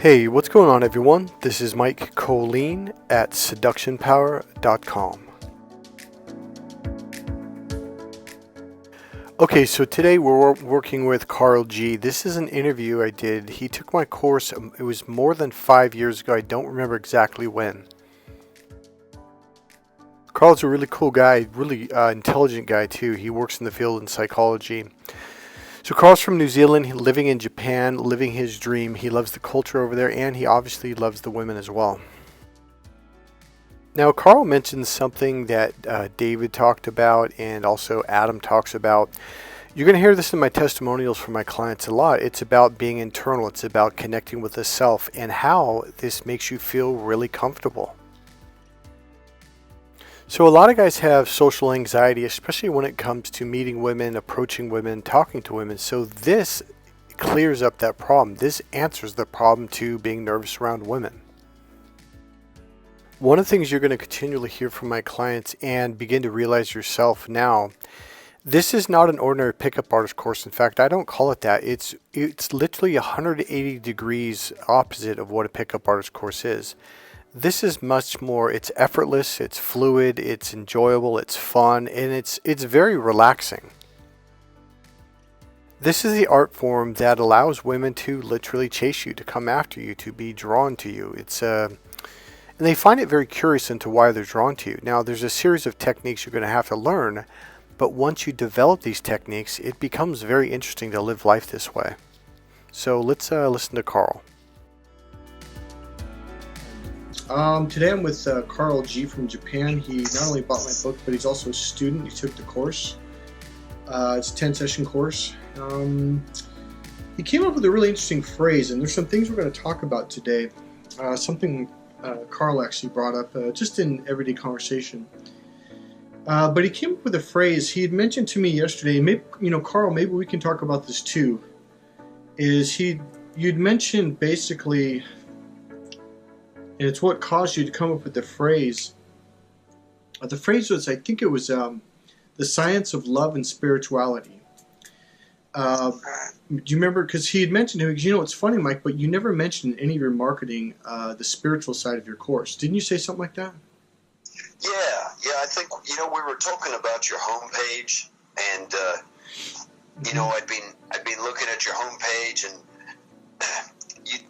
Hey, what's going on, everyone? This is Mike Colleen at seductionpower.com. Okay, so today we're working with Karl G. This is an interview I did. He took my course, it was more than 5 years ago. I don't remember exactly when. Karl's a really cool guy, really intelligent guy too. He works in the field in psychology. So Karl's from New Zealand, living in Japan, living his dream. He loves the culture over there, and he obviously loves the women as well. Now, Karl mentions something that David talked about and also Adam talks about. You're going to hear this in my testimonials from my clients a lot. It's about being internal. It's about connecting with the self and how this makes you feel really comfortable. So a lot of guys have social anxiety, especially when it comes to meeting women, approaching women, talking to women. So this clears up that problem. This answers the problem to being nervous around women. One of the things you're going to continually hear from my clients and begin to realize yourself now, this is not an ordinary pickup artist course. In fact, I don't call it that. It's literally 180 degrees opposite of what a pickup artist course is. This is much more, it's effortless, it's fluid, it's enjoyable, it's fun, and it's very relaxing. This is the art form that allows women to literally chase you, to come after you, to be drawn to you. And they find it very curious into why they're drawn to you. Now, there's a series of techniques you're going to have to learn, but once you develop these techniques, it becomes very interesting to live life this way. So let's listen to Karl. Today I'm with Karl G from Japan. He not only bought my book, but he's also a student. He took the course. It's a 10-session course. He came up with a really interesting phrase, and there's some things we're going to talk about today. Something Karl actually brought up just in everyday conversation. But he came up with a phrase he had mentioned to me yesterday. Maybe, Karl, maybe we can talk about this too. You'd mentioned basically, and it's what caused you to come up with the phrase. The phrase was, I think it was the science of love and spirituality. Do you remember? Because he had mentioned it. It's funny, Mike, but you never mentioned in any of your marketing the spiritual side of your course. Didn't you say something like that? Yeah. I think we were talking about your homepage, and I'd been looking at your homepage, and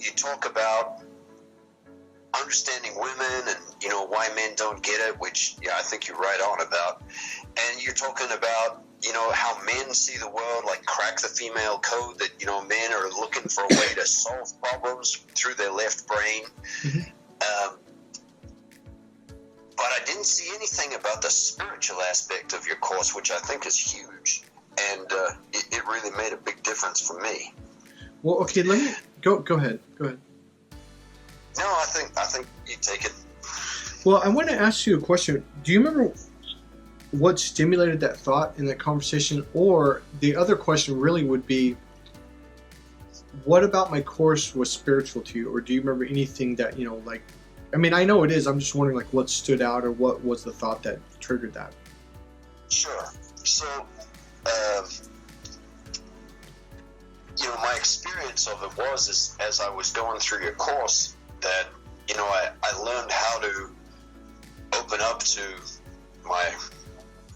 you talk about understanding women and why men don't get it, which I think you're right on about. And you're talking about how men see the world, like crack the female code, that men are looking for a way to solve problems through their left brain. Mm-hmm. But I didn't see anything about the spiritual aspect of your course, which I think is huge, and it really made a big difference for me. Well, okay, let me go ahead. No, I think you take it. Well, I want to ask you a question. Do you remember what stimulated that thought in that conversation? Or the other question really would be, what about my course was spiritual to you? Or do you remember anything that, I know it is. I'm just wondering, what stood out, or what was the thought that triggered that? Sure. So, my experience of it was, as I was going through your course, that I learned how to open up to my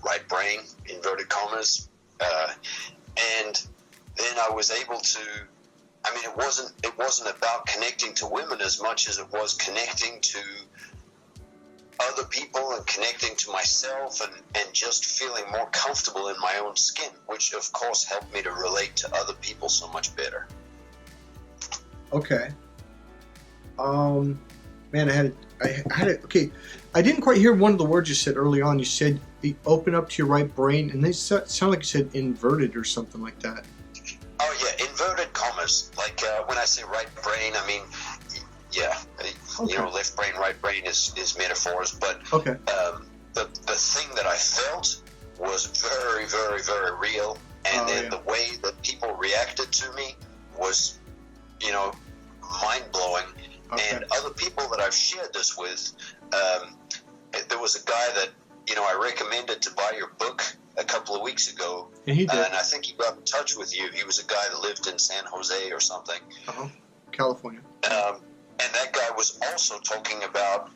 right brain, inverted commas, and then I was able to. It wasn't about connecting to women as much as it was connecting to other people and connecting to myself, and just feeling more comfortable in my own skin, which of course helped me to relate to other people so much better. Okay. Man, I had it. Okay, I didn't quite hear one of the words you said early on. You said open up to your right brain, and they sound like you said inverted or something like that. Oh yeah, inverted commas. Like when I say right brain, I mean, yeah, okay. Left brain, right brain is metaphors, but okay. The thing that I felt was very, very, very real, and then the way that people reacted to me was, mind blowing. Okay. And other people that I've shared this with, there was a guy that I recommended to buy your book a couple of weeks ago, and he did. And I think he got in touch with you. He was a guy that lived in San Jose or something. Uh-huh. California. And that guy was also talking about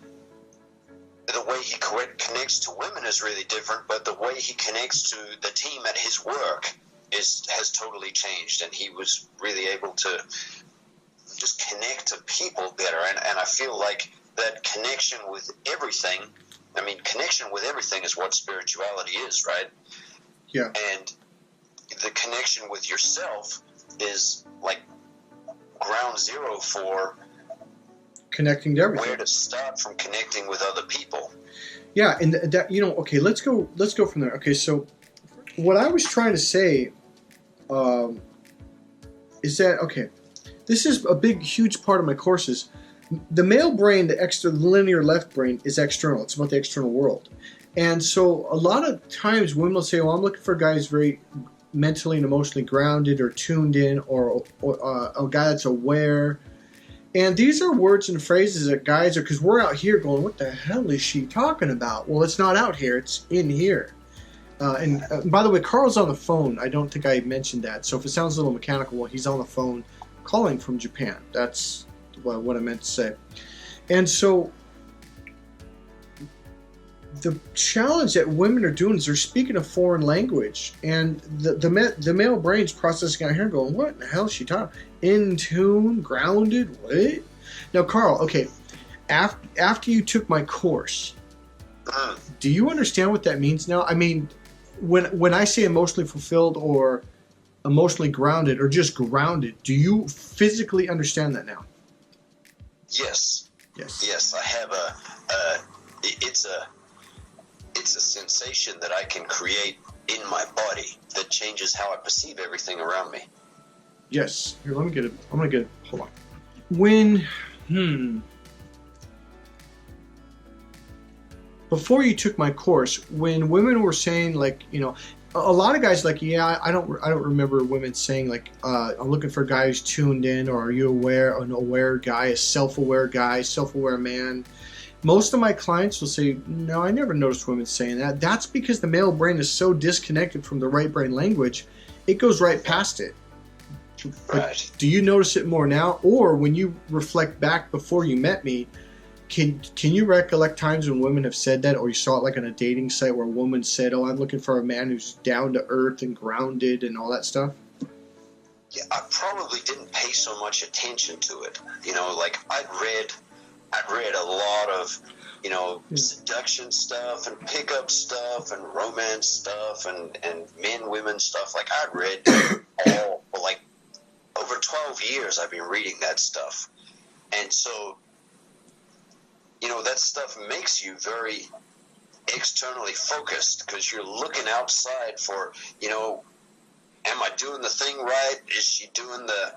the way he connects to women is really different, but the way he connects to the team at his work has totally changed, and he was really able to just connect to people better. And I feel like that connection with everything, I mean, connection with everything is what spirituality is, right? Yeah. And the connection with yourself is like ground zero for connecting to everything. Where to start from connecting with other people. Yeah, and that, you know, okay, let's go from there. Okay, so what I was trying to say is that, okay, this is a big, huge part of my courses. The male brain, the linear left brain, is external. It's about the external world. And so a lot of times women will say, well, I'm looking for a guy who's very mentally and emotionally grounded or tuned in, or a guy that's aware. And these are words and phrases that guys are, because we're out here going, what the hell is she talking about? Well, it's not out here. It's in here. And by the way, Karl's on the phone. I don't think I mentioned that. So if it sounds a little mechanical, well, he's on the phone calling from Japan. That's what I meant to say. And so the challenge that women are doing is they're speaking a foreign language, and the male brain's processing out here going, what the hell is she talking? In tune, grounded, what? Now, Karl, okay, after you took my course, do you understand what that means now? I mean, when I say emotionally fulfilled or emotionally grounded or just grounded, do you physically understand that now? Yes. I have it's a sensation that I can create in my body that changes how I perceive everything around me. Yes. Here, let me get it. I'm going to get it. Hold on. When, before you took my course, when women were saying, like, you know, a lot of guys like, yeah, I don't remember women saying, like, I'm looking for a guy who's tuned in, or are you aware, an aware guy, a self-aware guy, self-aware man. Most of my clients will say, no, I never noticed women saying that. That's because the male brain is so disconnected from the right brain language, it goes right past it. Right. Do you notice it more now? Or when you reflect back before you met me, can you recollect times when women have said that, or you saw it like on a dating site where a woman said, oh, I'm looking for a man who's down to earth and grounded and all that stuff? Yeah, I probably didn't pay so much attention to it. You know, like I'd read a lot of, you know, seduction stuff and pickup stuff and romance stuff and men-women stuff. Like I'd read all, like over 12 years I've been reading that stuff. And so, you know, that stuff makes you very externally focused because you're looking outside for, you know, am I doing the thing right? Is she doing the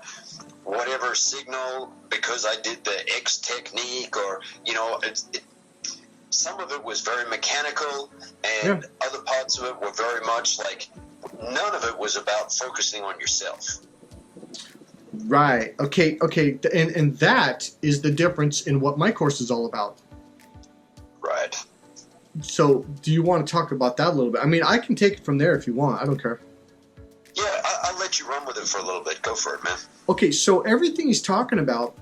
whatever signal because I did the X technique? Or, you know, some of it was very mechanical, and other parts of it were very much like none of it was about focusing on yourself. Right. Okay. And that is the difference in what my course is all about. Right. So do you want to talk about that a little bit? I mean, I can take it from there if you want. I don't care. Yeah, I'll let you run with it for a little bit. Go for it, man. Okay, so everything he's talking about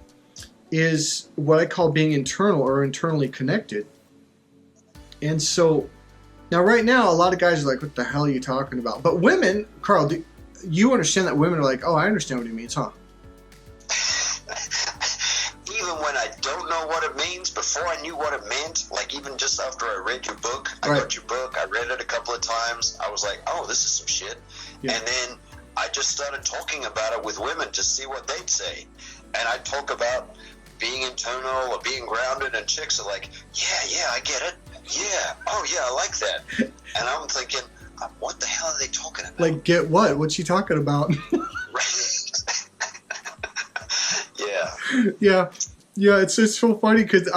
is what I call being internal or internally connected. And so, now right now, a lot of guys are like, what the hell are you talking about? But women, Karl, do you understand that women are like, oh, I understand what he means, huh? Even when I don't know what it means, before I knew what it meant, like even just after I read your book, I got your book, I read it a couple of times, I was like, oh, this is some shit. Yeah. And then I just started talking about it with women to see what they'd say. And I'd talk about being internal or being grounded, and chicks are like, yeah, I get it. Yeah, oh yeah, I like that. And I'm thinking, what the hell are they talking about? Like, get what? What's she talking about? Yeah. Yeah, it's so funny because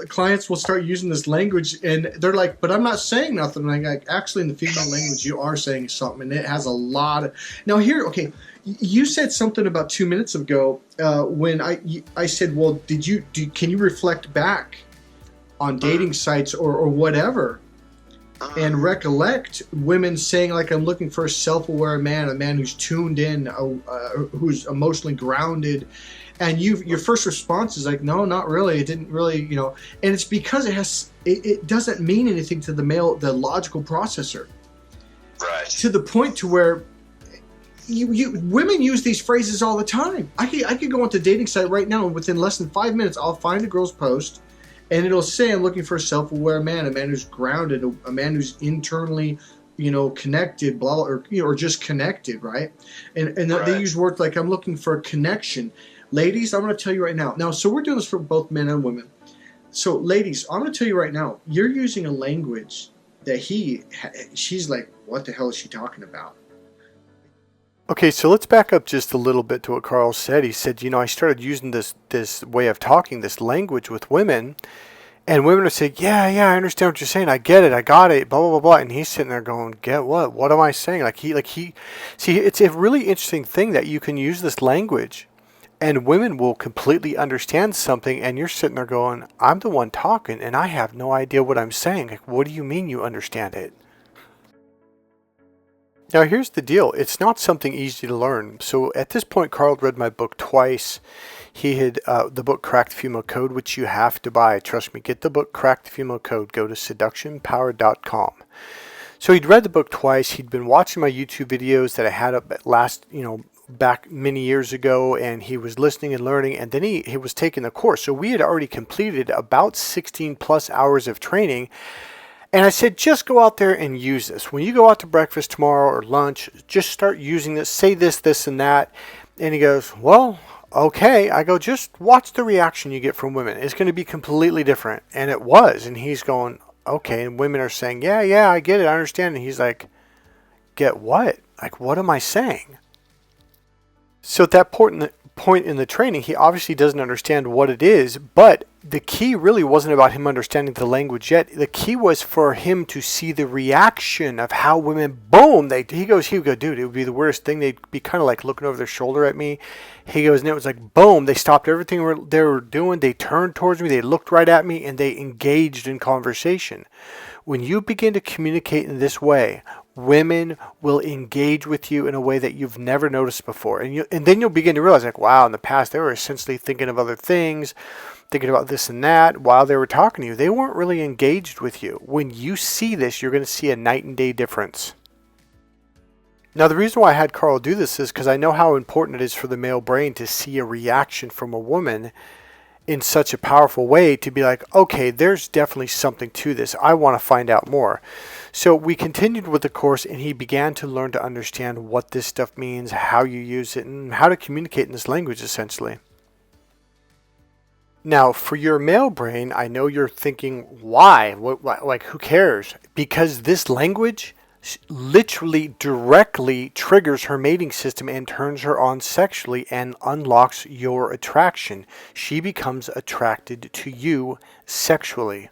clients will start using this language and they're like, but I'm not saying nothing. Like, actually, in the female language, you are saying something, and it has a lot of... Now here, okay, you said something about 2 minutes ago when I said, well, can you reflect back on dating sites or whatever and recollect women saying, like, I'm looking for a self-aware man, a man who's tuned in, who's emotionally grounded. And your first response is like, no, not really. It didn't really, and it's because it doesn't mean anything to the logical processor. Right. To the point to where women use these phrases all the time. I could go onto a dating site right now, and within less than 5 minutes, I'll find a girl's post, and it'll say, I'm looking for a self-aware man, a man who's grounded, a man who's internally, connected, blah, or just connected, right? And right. They use words like, I'm looking for a connection. Ladies, I'm going to tell you right now. Now, so we're doing this for both men and women. So, ladies, I'm going to tell you right now, you're using a language that she's like, what the hell is she talking about? Okay, so let's back up just a little bit to what Karl said. He said, I started using this way of talking, this language with women, and women are saying, yeah, I understand what you're saying. I get it. I got it. Blah, blah, blah, blah. And he's sitting there going, get what? What am I saying? See, it's a really interesting thing that you can use this language and women will completely understand something, and you're sitting there going, I'm the one talking, and I have no idea what I'm saying. Like, what do you mean you understand it? Now, here's the deal. It's not something easy to learn. So at this point, Karl read my book twice. He had the book Crack the Female Code, which you have to buy. Trust me, get the book Crack the Female Code. Go to seductionpower.com. So he'd read the book twice. He'd been watching my YouTube videos that I had up back many years ago, and he was listening and learning, and then he was taking the course. So we had already completed about 16 plus hours of training, and I said, just go out there and use this. When you go out to breakfast tomorrow or lunch, just start using this, say this and that. And he goes, well, okay. I go, just watch the reaction you get from women. It's going to be completely different. And it was. And he's going, okay. And women are saying, yeah, I get it, I understand. And he's like, get what? Like, what am I saying? So at that point in the training, he obviously doesn't understand what it is, but the key really wasn't about him understanding the language yet. The key was for him to see the reaction of how women, boom, he would go, dude, it would be the weirdest thing. They'd be kind of like looking over their shoulder at me. He goes, and it was like, boom, they stopped everything they were doing. They turned towards me. They looked right at me, and they engaged in conversation. When you begin to communicate in this way, women will engage with you in a way that you've never noticed before. And then you'll begin to realize, like, wow, in the past, they were essentially thinking of other things, thinking about this and that while they were talking to you. They weren't really engaged with you. When you see this, you're going to see a night and day difference. Now, the reason why I had Karl do this is because I know how important it is for the male brain to see a reaction from a woman in such a powerful way, to be like, okay, there's definitely something to this. I want to find out more. So we continued with the course, and he began to learn to understand what this stuff means, how you use it, and how to communicate in this language, essentially. Now, for your male brain, I know you're thinking, why? Like, who cares? Because this language literally directly triggers her mating system and turns her on sexually and unlocks your attraction. She becomes attracted to you sexually.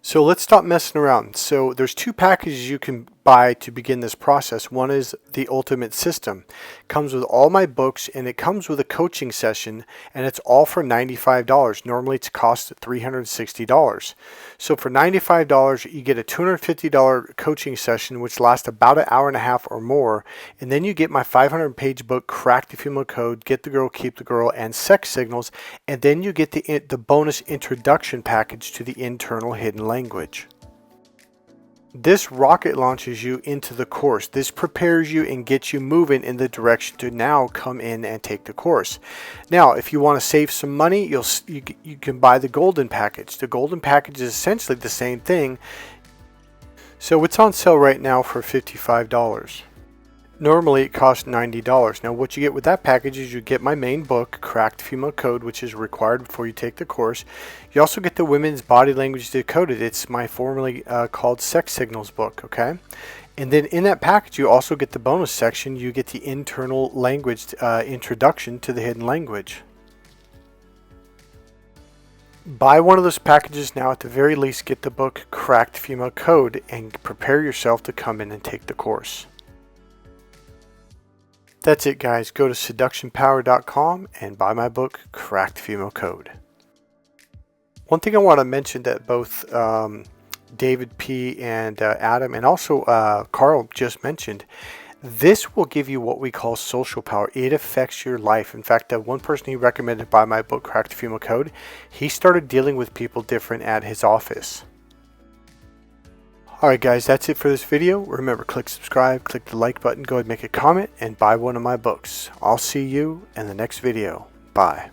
So let's stop messing around. So there's 2 packages you can buy to begin this process. One is the Ultimate System. It comes with all my books, and it comes with a coaching session, and it's all for $95. Normally it's cost $360. So for $95, you get a $250 coaching session, which lasts about an hour and a half or more. And then you get my 500-page book, Crack the Female Code, Get the Girl, Keep the Girl, and Sex Signals. And then you get the bonus introduction package to the internal hidden language. This rocket launches you into the course. This prepares you and gets you moving in the direction to now come in and take the course. Now, if you want to save some money, you can buy the golden package. The golden package is essentially the same thing. So it's on sale right now for $55. Normally it costs $90. Now what you get with that package is you get my main book, Crack the Female Code, which is required before you take the course. You also get the Women's Body Language Decoded. It's my formerly called Sex Signals book, okay? And then in that package you also get the bonus section. You get the internal language introduction to the hidden language. Buy one of those packages now. At the very least, get the book Crack the Female Code and prepare yourself to come in and take the course. That's it, guys. Go to seductionpower.com and buy my book, Crack the Female Code. One thing I want to mention that both David P. and Adam and also Karl just mentioned, This will give you what we call social power. It affects your life. In fact, one person he recommended to buy my book, Crack the Female Code, he started dealing with people different at his office. Alright guys, that's it for this video. Remember, click subscribe, click the like button, go ahead and make a comment, and buy one of my books. I'll see you in the next video. Bye.